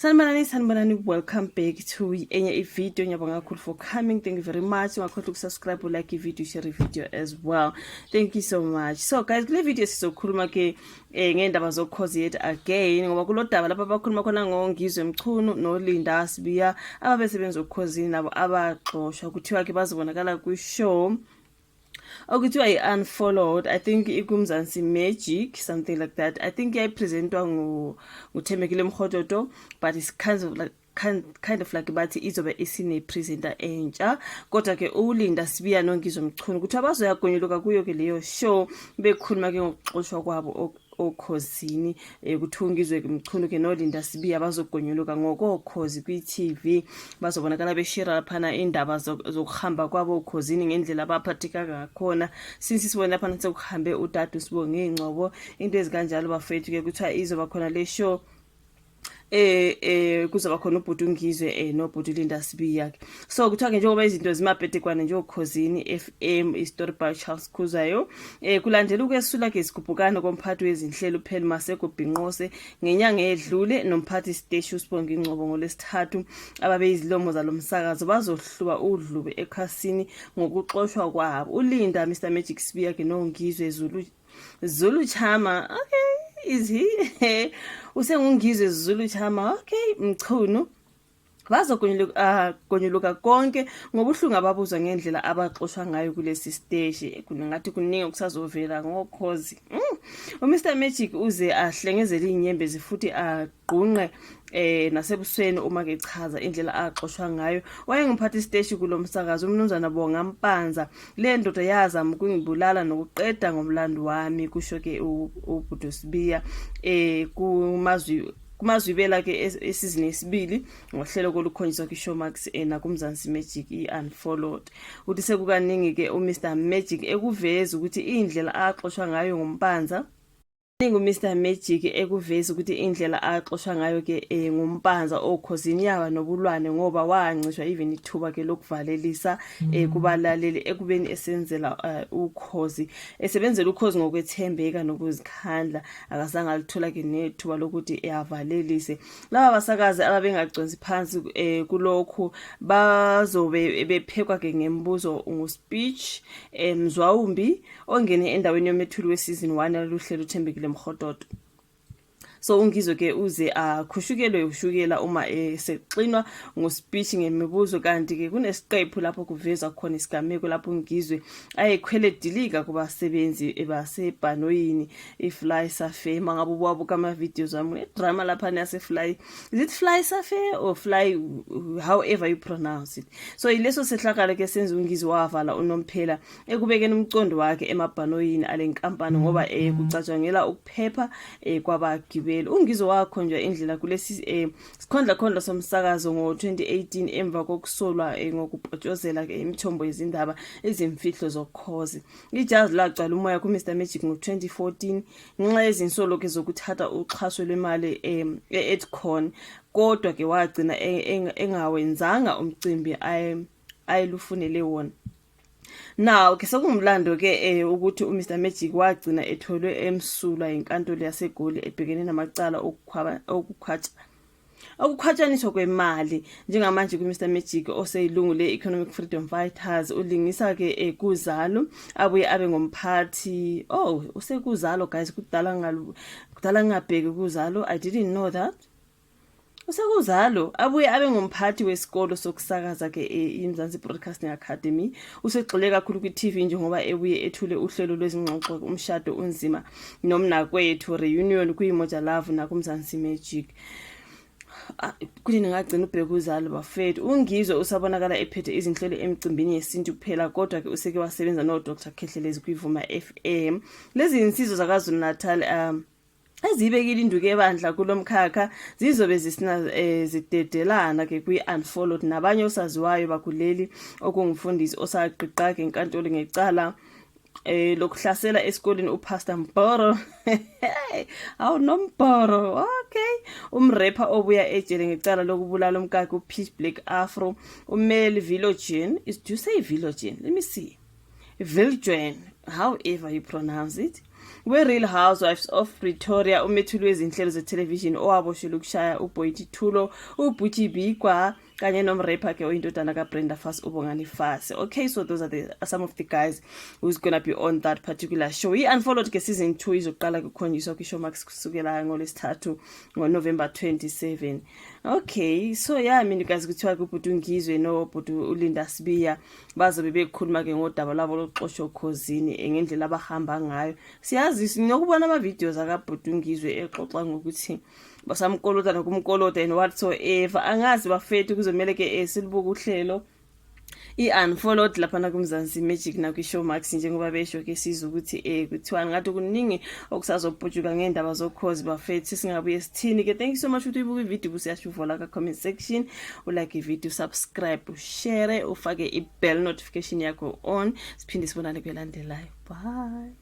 Sanibonani, welcome back to enye video. Ngiyabonga kakhulu for coming. Thank you very much. Ungakhohlwa ukusubscribe, like video, share video as well. Thank you so much. So guys, kule video sizokhuluma ke ngendaba zokhozi yet again ngoba kulodaba lapha abakhuluma khona ngoNgizwe Mchunu noLinda Sibiya ababesebenza ukhosini nabo abaxoshwa kuthiwa ke bazobonakala ku show okuthiwa i-Unfollowed. I think ikumzansi Magic, something like that. I think yayipresentwa nguThembekile Mkhototo, but it's kind of like bathi izobe isine presenter entsha kodwa ke uLinda Sibiya noNgizwe Mchunu kuthiwa bazoyagonyuluka kuyo ke leyo show bekhuluma ke ngokuxoshwa kwabo okhosini kuthi uNgizwe Mchunu ke noLinda Sibiya bazogonyuluka ngokokhozi kwi-TV bazobonakala beshare laphana indaba zokuhamba kwabo okhosini ngendlela abaphatheka ngakhona since sibona lapha sekuhambe uTata Sibonge Ngcobo into ezikanjalo bafethu ke kuthiwa izoba khona le show kuzoba khona ubhuti uNgizwe nobhuti uLinda Sibiya. So kuthiwa ke njengoba izinto zimabhedekwane nje okhosini FM istory by Charles Khuzayo kulandela ukwesula ke isigubhukane komphathi wezinhlelo uPheli Maseko Bhinqose ngenyanga edlule nomphathi Station Sibonge Ngcobo ngolesithathu ababe izilomo zalomsakazo bazohluba udlube ekhasini ngokuxoshwa kwabo uLinda Mr Magic Sibiya ke noNgizwe Zulu Chama. Okay, is he usenguNgizwe Zulu Chama. Okay, Mchunu bazogonyuluka konke ngobuhlungu ababuzwa ngendlela abaxoshwa ngayo kulesi stage kungathi kuningi okusazovela ngokhozi. uMr Magic uze ahlengezele inyembezi futhi agqunqe nasebusweni uma ke chaza indlela axoshwa ngayo. Wayengumphathi stage kulomsakazo umnumzana Bonga Mpanza. Le ndoda yazama ukungibulala nokuqeda ngomlando wami kusho ke uBhuti Sibiya kumazwibela ke esizini esibili ngohlelo kolukhonjiswa kwiShowmax nakumzansi Magic i-Unfollowed. Uthi sekukaningi ke uMr Magic ekuveza ukuthi indlela axoshwa ngayo ngompanza uMr Magic ekuveza ukuthi indlela axoshwa ngayo ke ngumpanza okhosini yaba nobulwane ngoba wancishwa even ithuba ke lokuvalelisa kubalaleli ekubeni esenzela ukhozi esebenzela ukhozi ngokwethembeka nokuzikhandla akazange alithola ke nethuba lokuthi eyavalelise. Laba basakazi ababengaconsi phansi kulokhu bazobe bephekwa ke ngembuzo nguspeech Mzwawumbi ongene endaweni yomethuli weseason 1 yaluhlelo uThembekile Mkhototo. So uNgizwe ke uze akhushukele ushukela uma sexinwa ngospeech ngemibuzo kanti ke kunesiqephu lapho kuvezwa khona isigameko lapho uNgizwe ayekhwele dilika kubasebenzi basebhanoyini iFly Safair mangabe ubuka ama videos wami drama lapha naseFly. Is it Fly Safair or Fly, however you pronounce it? So ileso sehlakala ke senza uNgizwe wavala unomphela ekubekeni umcondo wakhe emabhanoyini alenkampani ngoba kucatshangela ukuphepha kwabagibeli. uNgizwe wakhonjwa indlela kulesi sikhondla somsakazo ngo-2018 emva kokusolwa ngokupotshozela imithombo yezindaba ezimfihlo zokhozi. Ijazi lagcwala umoya kuMr Magic ngo-2014 ngenxa yezinsolo ke zokuthatha uxhaso lwemali e-Edcon kodwa ke wagcina engawenzanga umcimbi ayelufunele wona. Now ke sokumlando ke ukuthi uMr Magic wagcina etholwe emsulwa inkantolo yaseGoli ebhekene namacala okukhwatshaniswa kwemali. Njengamanje kuMr Magic oseyilungu le-Economic Freedom Fighters ulingisa ke kuZalo abuye abe ngomphathi usekuzalo guys kudala ngabheke kuZalo. I didn't know that. Usekuzalo abuye abe ngomphathi wesikolo sokusakaza ke iMzansi Broadcasting Academy. Usegxile kakhulu kwi-TV njengoba ebuye ethule uhlelo lwezingxoxo umshado unzima nomnakwethu reunion kuyimoja love nakumzansi Magic. Kuthi ngagcina ubheka uZalo bafethu uNgizwe usabonakala ephethe izinhlelo emcimbini yesintu kuphela kodwa ke useke wasebenza noDr Khehlelezi kwiVuma FM. Lezi insizwa zakaZulu Natal ezibekile induku ebandla kulomkhakha zizobe zidedelana ke kwi-Unfollowed nabanye osaziwayo bakuleli okungumfundisi osaqhiqa ke enkantolo ngecala lokuhlasela esikoleni uPastor Mboro. Nomboro. Okay, umrapper obuya ejele ngecala lokubulala umkakhe uPitch Black Afro uMel Viljoen. Do you say Viljoen? Let me see. Viljoen, however you pronounce it. we-Real Housewives of Pretoria umethuli wezinhlelo zetelevision owaboshelwa ukushaya uBoyti Thulo, uButi Bigwa kanye nomrapper ke oyindodana kaBrenda Fassie uBongani Fassie. Okay, so those are some of the guys who's gonna be on that particular show. I-Unfollowed ke season 2 izoqala kukhonjiswa kwiShowmax kusukela ngoLwesithathu ngoNovember 27. Okay, so yeah, mina guys kuthiwa kuBhuti Ngizwe noBhuti uLinda Sibiya bazobe bekhuluma ke ngodaba labo loxoxo khosini ngendlela abahamba ngayo. Siyazi sinokubona ama videos akaBhuti Ngizwe exoxa ngokuthi basamkolota nokumkolota and whatsoever. Angazi bafethu kuzomela ke silibuka uhlelo i-Unfollowed lapha na kuMzansi Magic na kwiShowmax njengoba besho ke sizwe ukuthi kuthiwa ngathi kuningi okusazobhujuka ngendaba zokhozi bafethu singabuye sithini ke. Thank you so much ukuthi uyibuka ivideo kusiyashuva la ka comment section, ulike ivideo, subscribe, ushare, ufake i-bell notification yakho on. Siphinde sibonane kwelandelayo. Bye.